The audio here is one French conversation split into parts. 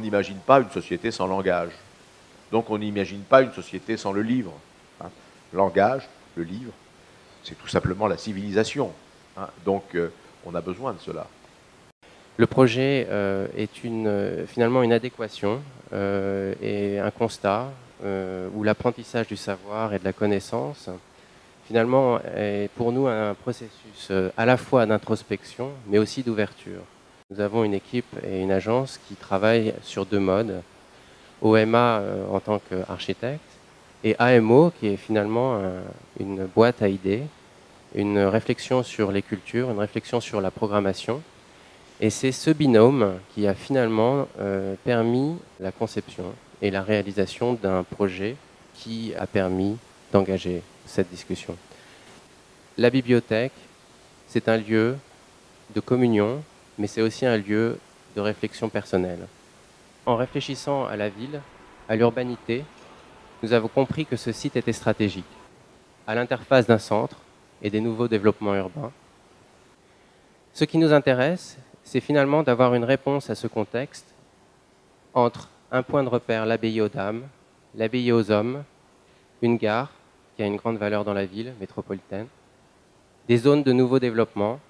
n'imagine pas une société sans langage. Donc on n'imagine pas une société sans le livre. Hein. Langage, le livre, c'est tout simplement la civilisation. Hein. Donc on a besoin de cela. Le projet est finalement une adéquation et un constat où l'apprentissage du savoir et de la connaissance finalement est pour nous un processus à la fois d'introspection mais aussi d'ouverture. Nous avons une équipe et une agence qui travaillent sur deux modes. OMA en tant qu'architecte et AMO qui est finalement une boîte à idées, une réflexion sur les cultures, une réflexion sur la programmation. Et c'est ce binôme qui a finalement permis la conception et la réalisation d'un projet qui a permis d'engager cette discussion. La bibliothèque, c'est un lieu de communion, mais c'est aussi un lieu de réflexion personnelle. En réfléchissant à la ville, à l'urbanité, nous avons compris que ce site était stratégique, à l'interface d'un centre et des nouveaux développements urbains. Ce qui nous intéresse, c'est finalement d'avoir une réponse à ce contexte entre un point de repère, l'abbaye aux dames, l'abbaye aux hommes, une gare qui a une grande valeur dans la ville métropolitaine, des zones de nouveau développement.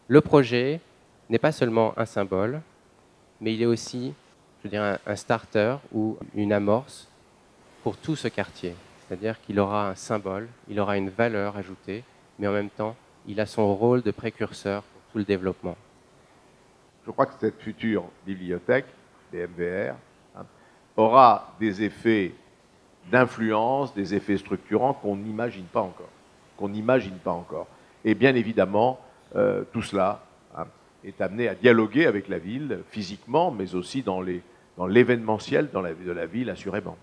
Le projet n'est pas seulement un symbole, mais il est aussi, je dirais, un starter ou une amorce pour tout ce quartier. C'est-à-dire qu'il aura un symbole, il aura une valeur ajoutée, mais en même temps, il a son rôle de précurseur pour tout le développement. Je crois que cette future bibliothèque, des MVR, hein, aura des effets d'influence, des effets structurants qu'on n'imagine pas encore. Et bien évidemment, tout cela hein, est amené à dialoguer avec la ville, physiquement, mais aussi dans l'événementiel de la ville, assurément.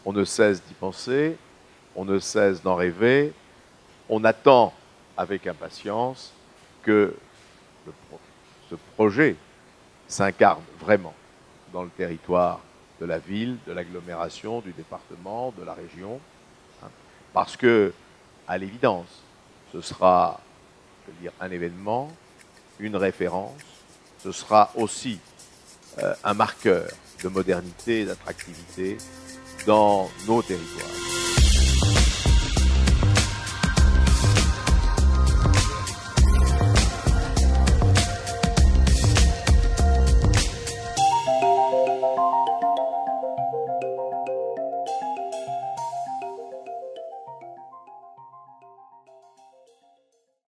On ne cesse d'y penser, on ne cesse d'en rêver, on attend avec impatience que ce projet s'incarne vraiment dans le territoire de la ville, de l'agglomération, du département, de la région, hein, parce que, à l'évidence, ce sera, je veux dire, un événement, une référence, ce sera aussi un marqueur de modernité et d'attractivité dans nos territoires.